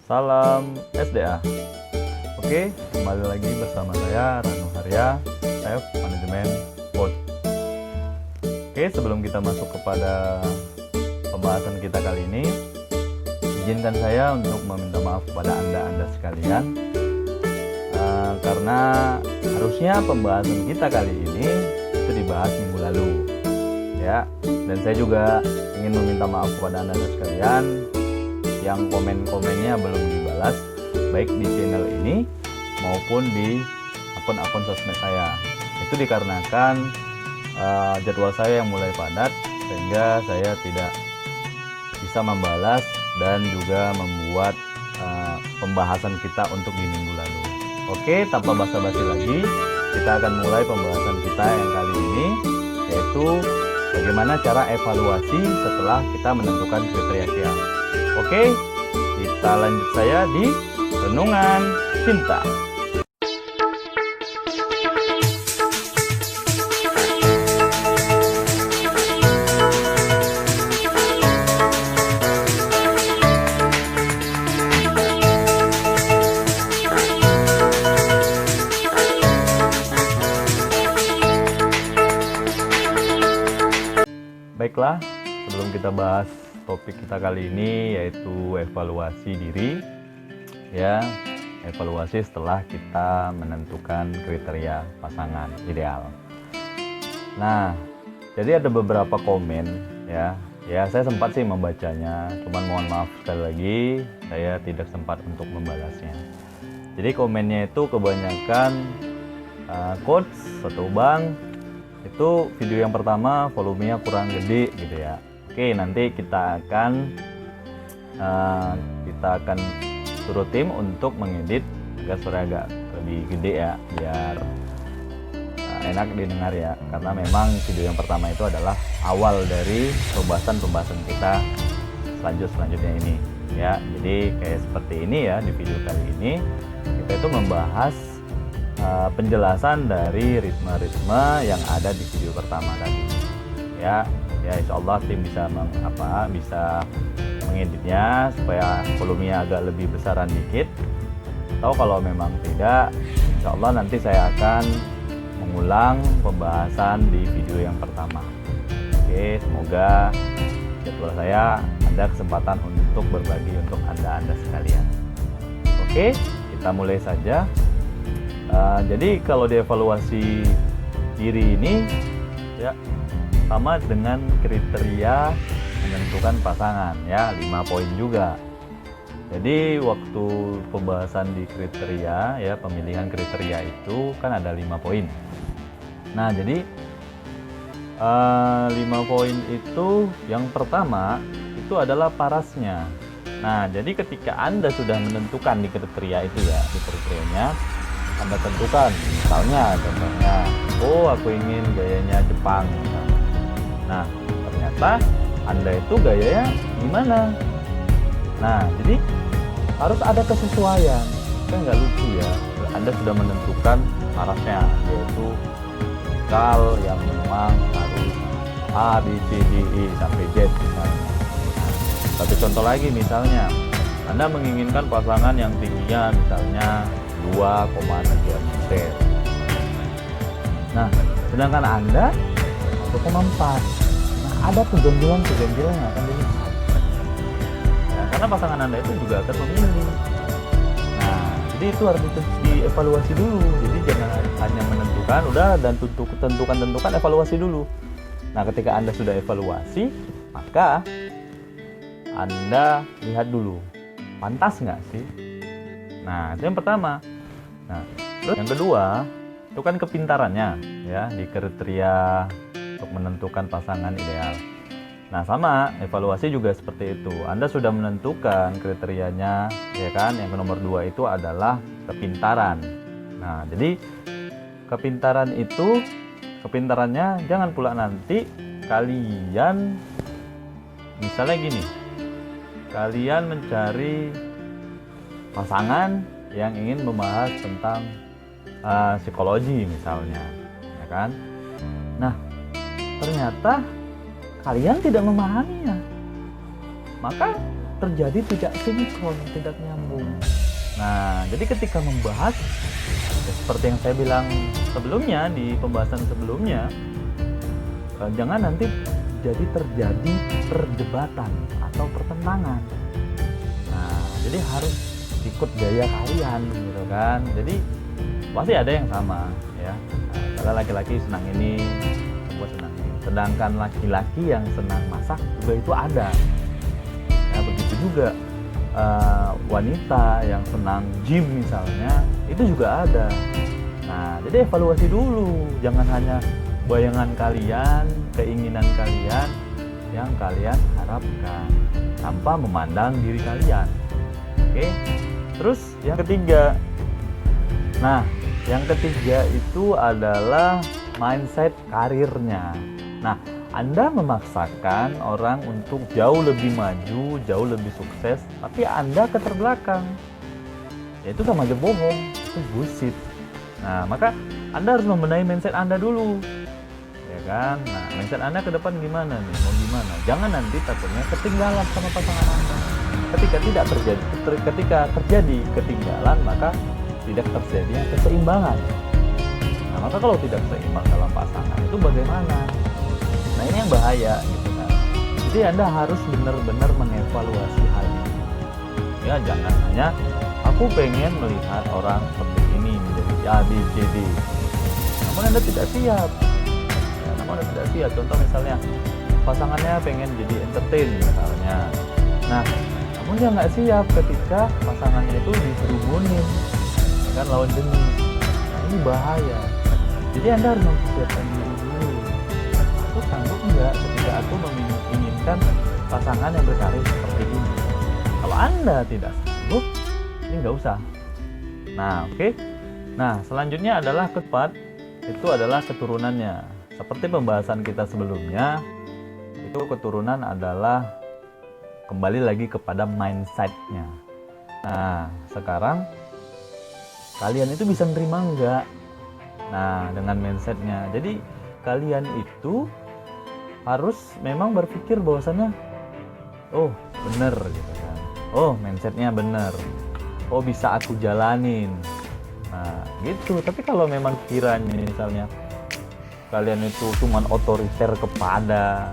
Salam SDA. Oke, kembali lagi bersama saya Ranu Harya, Chef Manajemen Food. Oke, sebelum kita masuk kepada pembahasan kita kali ini, izinkan saya untuk meminta maaf kepada Anda sekalian, karena harusnya pembahasan kita kali ini itu dibahas minggu lalu, ya. Dan saya juga ingin meminta maaf kepada Anda sekalian yang komen-komennya belum dibalas, baik di channel ini maupun di akun-akun sosmed saya. Itu dikarenakan jadwal saya yang mulai padat, sehingga saya tidak bisa membalas dan juga membuat pembahasan kita untuk di minggu lalu. Oke, tanpa basa-basi lagi, kita akan mulai pembahasan kita yang kali ini, yaitu bagaimana cara evaluasi setelah kita menentukan kriteria kita. Oke, kita lanjut saya di Renungan Cinta. Baiklah, sebelum kita bahas topik kita kali ini, yaitu evaluasi diri, ya, evaluasi setelah kita menentukan kriteria pasangan ideal. Nah, jadi ada beberapa komen, ya saya sempat sih membacanya, cuman mohon maaf sekali lagi saya tidak sempat untuk membalasnya. Jadi komennya itu kebanyakan coach atau bang, itu video yang pertama volumenya kurang gede gitu ya. Oke, nanti kita akan suruh tim untuk mengedit agar suara agak lebih gede ya, biar enak didengar ya. Karena memang video yang pertama itu adalah awal dari pembahasan kita selanjutnya ini ya. Jadi kayak seperti ini ya, di video kali ini kita itu membahas penjelasan dari ritme yang ada di video pertama tadi ya. Insya Allah tim bisa bisa mengeditnya supaya volumenya agak lebih besaran dikit, atau kalau memang tidak, insya Allah nanti saya akan mengulang pembahasan di video yang pertama. Oke, semoga jadwal saya ada kesempatan untuk berbagi untuk anda sekalian. Oke, kita mulai saja. Jadi kalau dievaluasi diri ini ya sama dengan kriteria menentukan pasangan ya, 5 poin juga. Jadi waktu pembahasan di kriteria ya, pemilihan kriteria itu kan ada 5 poin. Nah, jadi 5 poin itu yang pertama itu adalah parasnya. Nah, jadi ketika Anda sudah menentukan di kriteria itu ya, di kriterianya Anda tentukan, misalnya contohnya, aku ingin gayanya Jepang misalnya. Nah, ternyata Anda itu gayanya gimana? Nah, jadi harus ada kesesuaian. Kan nggak lucu ya, Anda sudah menentukan parasnya, yaitu kal yang memang harus A, B, C, D, E sampai Z misalnya. Satu contoh lagi, misalnya Anda menginginkan pasangan yang tingginya misalnya 2,3 meter. Nah, sedangkan Anda 1,4. Nah, ada keganjilan yang akan dilihat. Ya, karena pasangan Anda itu juga akan memilih. Nah, jadi itu harus dievaluasi dulu. Jadi jangan hanya menentukan, udah, dan tentukan evaluasi dulu. Nah, ketika Anda sudah evaluasi, maka Anda lihat dulu, pantas nggak sih? Nah, itu yang pertama. Nah, terus yang kedua, itu kan kepintarannya ya, di kriteria untuk menentukan pasangan ideal. Nah, sama, evaluasi juga seperti itu. Anda sudah menentukan kriterianya ya kan. Yang nomor 2 itu adalah kepintaran. Nah, jadi kepintarannya jangan pula nanti kalian misalnya gini, kalian mencari pasangan yang ingin membahas tentang psikologi misalnya, ya kan? Nah, ternyata kalian tidak memahaminya, maka terjadi tidak sinkron, tidak nyambung. Nah, jadi ketika membahas, ya seperti yang saya bilang sebelumnya di pembahasan sebelumnya, jangan nanti jadi terjadi perdebatan atau pertentangan. Nah, jadi harus ikut gaya kalian gitu kan. Jadi pasti ada yang sama ya. Kalau laki-laki senang ini, perempuan senang ini. Sedangkan laki-laki yang senang masak juga itu ada. Ya, begitu juga wanita yang senang gym misalnya, itu juga ada. Nah, jadi evaluasi dulu, jangan hanya bayangan kalian, keinginan kalian yang kalian harapkan tanpa memandang diri kalian. Oke. Terus yang ketiga. Nah, yang ketiga itu adalah mindset karirnya. Nah, Anda memaksakan orang untuk jauh lebih maju, jauh lebih sukses, tapi Anda keterbelakang. Ya itu sama aja bohong, itu bullshit. Nah, maka Anda harus membenahi mindset Anda dulu. Ya kan? Nah, mindset Anda ke depan gimana nih? Mau gimana? Jangan nanti takutnya ketinggalan sama pasangan Anda. Ketika terjadi ketinggalan, maka tidak terjadinya keseimbangan. Nah, maka kalau tidak seimbang dalam pasangan itu bagaimana? Nah, ini yang bahaya gitu kan. Jadi Anda harus benar-benar mengevaluasi hal ini. Ya, jangan hanya aku pengen melihat orang seperti ini menjadi A, B, C, D. Namun Anda tidak siap. Ya, namun Anda tidak siap. Contoh misalnya pasangannya pengen jadi entertain misalnya. Nah, namun dia nggak siap ketika pasangannya itu dikerumunin kan lawan jenis. Nah, ini bahaya. Jadi Anda harus mempersiapkan diri dulu. Aku sanggup enggak ketika aku menginginkan pasangan yang berkarir seperti ini. Kalau Anda tidak sanggup, ini nggak usah. Nah, oke. Nah, selanjutnya adalah keempat, itu adalah keturunannya. Seperti pembahasan kita sebelumnya, itu keturunan adalah kembali lagi kepada mindset-nya. Nah, sekarang kalian itu bisa nerima enggak? Nah, dengan mindset-nya. Jadi kalian itu harus memang berpikir bahwasannya, oh bener gitu kan. Oh, mindset-nya bener. Oh, bisa aku jalanin. Nah, gitu. Tapi kalau memang kiranya misalnya kalian itu cuma otoriter kepada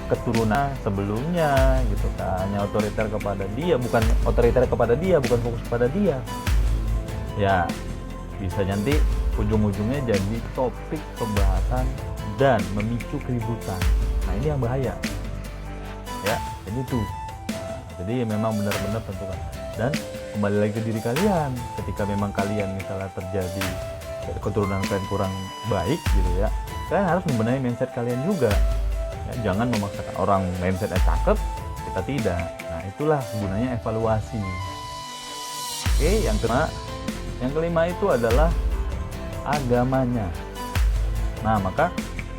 keturunan sebelumnya gitu kan, hanya otoriter kepada dia, bukan otoriter kepada dia, bukan fokus kepada dia, ya bisa nanti ujung-ujungnya jadi topik pembahasan dan memicu keributan. Nah, ini yang bahaya ya. Jadi itu jadi memang benar-benar tentukan dan kembali lagi ke diri kalian. Ketika memang kalian misalnya terjadi keturunan kalian kurang baik gitu ya, kalian harus membenahi mindset kalian juga ya. Jangan memaksakan orang mindsetnya cakep, kita tidak. Nah, itulah gunanya evaluasi. Oke, yang kelima itu adalah agamanya. Nah, maka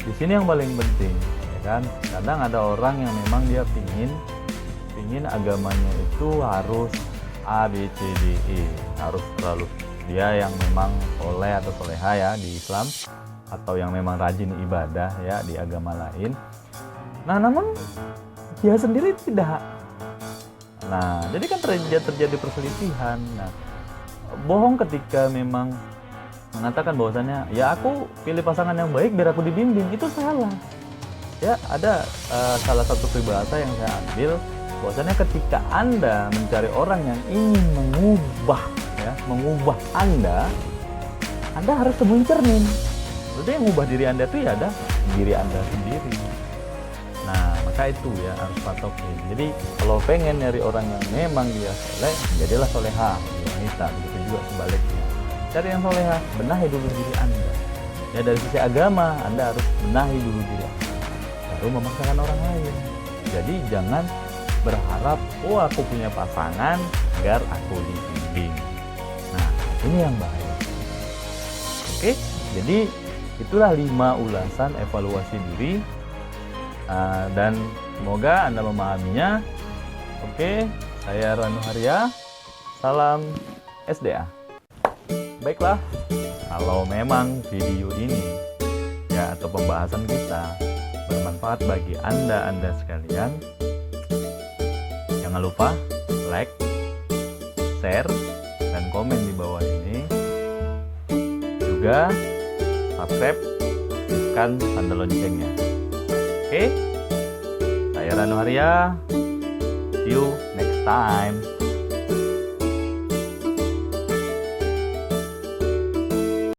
di sini yang paling penting ya kan, kadang ada orang yang memang dia pingin agamanya itu harus A, B, C, D, E, harus terlalu dia yang memang soleh atau soleha ya di Islam, atau yang memang rajin ibadah ya di agama lain. Nah, namun dia sendiri tidak. Nah, jadi kan terjadi perselisihan. Nah, bohong ketika memang mengatakan bahwasannya ya aku pilih pasangan yang baik biar aku dibimbing, itu salah. Ya, ada salah satu peribahasa yang saya ambil bahwasannya ketika Anda mencari orang yang ingin mengubah Anda harus temuin cermin. Berarti yang mengubah diri Anda itu ya ada diri Anda sendiri. Nah, maka itu ya harus patokin. Jadi kalau pengen nyari orang yang memang dia soleh, jadilah soleha wanita. Begitu juga sebaliknya. Cari yang soleha, benahi dulu diri Anda. Ya, dari sisi agama Anda harus benahi dulu diri Anda, baru memaksakan orang lain. Jadi jangan berharap, oh aku punya pasangan agar aku dibimbing. Nah, ini yang bahaya. Oke, jadi itulah 5 ulasan evaluasi diri. Dan semoga Anda memahaminya. Oke, saya Ranu Harya. Salam SDA. Baiklah, kalau memang video ini ya atau pembahasan kita bermanfaat bagi Anda sekalian, Jangan lupa like, share, dan komen di bawah ini. Juga subscribe, aktifkan tanda loncengnya. Oke, saya Rano Arya. See you next time.